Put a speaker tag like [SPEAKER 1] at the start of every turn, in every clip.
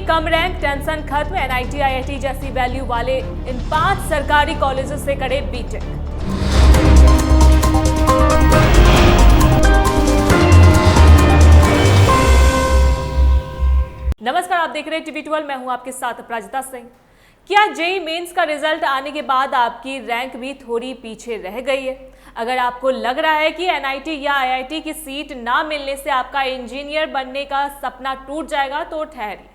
[SPEAKER 1] कम rank, tension खत्म, NIT IIT जैसी value वाले इन 5 सरकारी कॉलेजों से करे बीटेक। नमस्कार, आप देख रहे हैं टीवी12, मैं हूं आपके साथ अपराजिता सिंह। क्या जेईई मेंस का रिजल्ट आने के बाद आपकी रैंक भी थोड़ी पीछे रह गई है? अगर आपको लग रहा है कि एनआईटी या आईआईटी की सीट ना मिलने से आपका इंजीनियर बनने का सपना टूट जाएगा तो ठहरिए।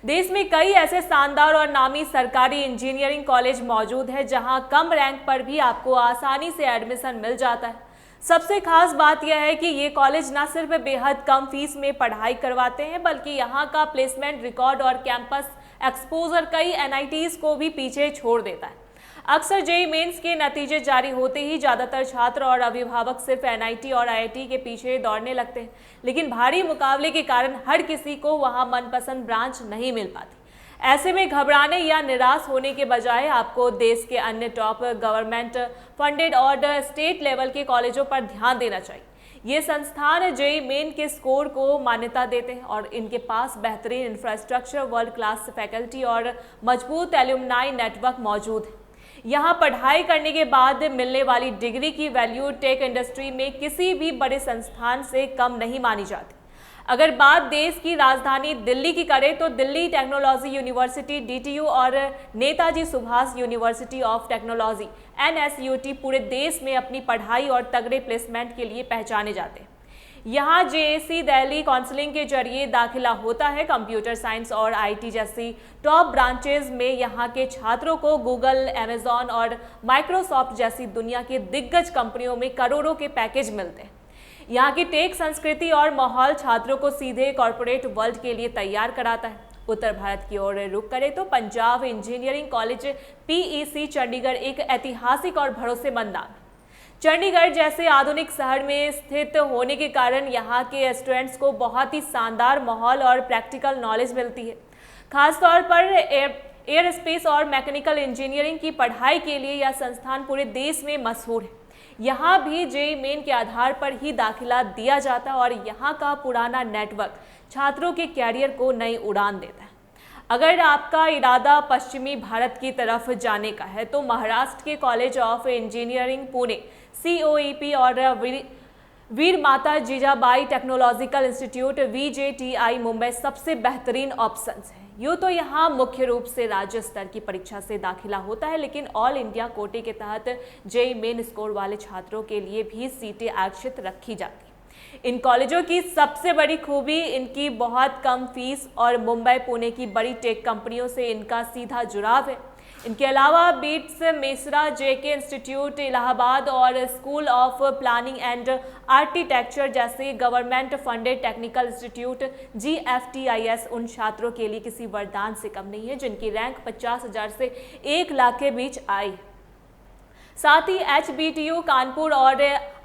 [SPEAKER 1] देश में कई ऐसे शानदार और नामी सरकारी इंजीनियरिंग कॉलेज मौजूद है जहां कम रैंक पर भी आपको आसानी से एडमिशन मिल जाता है। सबसे खास बात यह है कि ये कॉलेज न सिर्फ बेहद कम फीस में पढ़ाई करवाते हैं बल्कि यहाँ का प्लेसमेंट रिकॉर्ड और कैंपस एक्सपोजर कई एनआईटीज को भी पीछे छोड़ देता है। अक्सर जेईई मेंस के नतीजे जारी होते ही ज़्यादातर छात्र और अभिभावक सिर्फ एनआईटी और आईआईटी के पीछे दौड़ने लगते हैं, लेकिन भारी मुकाबले के कारण हर किसी को वहाँ मनपसंद ब्रांच नहीं मिल पाती। ऐसे में घबराने या निराश होने के बजाय आपको देश के अन्य टॉप गवर्नमेंट फंडेड और स्टेट लेवल के कॉलेजों पर ध्यान देना चाहिए। ये संस्थान जेईई मेन के स्कोर को मान्यता देते हैं और इनके पास बेहतरीन इंफ्रास्ट्रक्चर, वर्ल्ड क्लास फैकल्टी और मजबूत एल्यूमनाई नेटवर्क मौजूद है। यहाँ पढ़ाई करने के बाद मिलने वाली डिग्री की वैल्यू टेक इंडस्ट्री में किसी भी बड़े संस्थान से कम नहीं मानी जाती। अगर बात देश की राजधानी दिल्ली की करें तो दिल्ली टेक्नोलॉजी यूनिवर्सिटी डीटीयू और Netaji Subhas university of technology NSUT पूरे देश में अपनी पढ़ाई और तगड़े प्लेसमेंट के लिए पहचाने जाते हैं। यहाँ जेएसी दिल्ली काउंसलिंग के जरिए दाखिला होता है। कंप्यूटर साइंस और आईटी जैसी टॉप ब्रांचेज में यहाँ के छात्रों को गूगल, अमेजॉन और माइक्रोसॉफ्ट जैसी दुनिया की दिग्गज कंपनियों में करोड़ों के पैकेज मिलते हैं। यहाँ की टेक संस्कृति और माहौल छात्रों को सीधे कॉरपोरेट वर्ल्ड के लिए तैयार कराता है। उत्तर भारत की ओर रुख करें तो Punjab engineering college PEC Chandigarh एक ऐतिहासिक और भरोसेमंद नाम है। चंडीगढ़ जैसे आधुनिक शहर में स्थित होने के कारण यहाँ के स्टूडेंट्स को बहुत ही शानदार माहौल और प्रैक्टिकल नॉलेज मिलती है। खासतौर पर एयर स्पेस और मैकेनिकल इंजीनियरिंग की पढ़ाई के लिए यह संस्थान पूरे देश में मशहूर है। यहाँ भी जेईई मेन के आधार पर ही दाखिला दिया जाता है और यहाँ का पुराना नेटवर्क छात्रों के कैरियर को नई उड़ान देता है। अगर आपका इरादा पश्चिमी भारत की तरफ जाने का है तो महाराष्ट्र के college of engineering Pune COEP और वीर माता Jijabai technological institute VJTI Mumbai सबसे बेहतरीन ऑप्शंस हैं। यूँ तो यहाँ मुख्य रूप से राज्य स्तर की परीक्षा से दाखिला होता है, लेकिन ऑल इंडिया कोटे के तहत जेईई मेन स्कोर वाले छात्रों के लिए भी सीटें आरक्षित रखी जाती हैं। इन कॉलेजों की सबसे बड़ी खूबी इनकी बहुत कम फीस और मुंबई पुणे की बड़ी टेक कंपनियों से इनका सीधा जुड़ाव है। इनके अलावा BITS, Mesra, JK institute Allahabad और school of planning and architecture जैसे government funded technical institute GFTIS उन छात्रों के लिए किसी वरदान से कम नहीं है जिनकी रैंक 50,000 से 1 लाख के बीच आई। साथ ही HBTU कानपुर और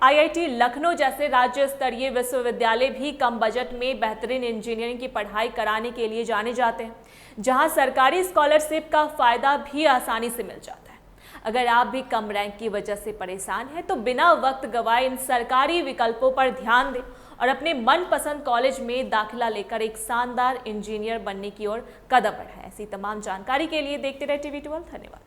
[SPEAKER 1] IIT लखनऊ जैसे राज्य स्तरीय विश्वविद्यालय भी कम बजट में बेहतरीन इंजीनियरिंग की पढ़ाई कराने के लिए जाने जाते हैं, जहां सरकारी स्कॉलरशिप का फायदा भी आसानी से मिल जाता है। अगर आप भी कम रैंक की वजह से परेशान हैं तो बिना वक्त गवाए इन सरकारी विकल्पों पर ध्यान दें और अपने मनपसंद कॉलेज में दाखिला लेकर एक शानदार इंजीनियर बनने की ओर कदम बढ़ाएं। ऐसी तमाम जानकारी के लिए देखते रहे टीवी12। धन्यवाद।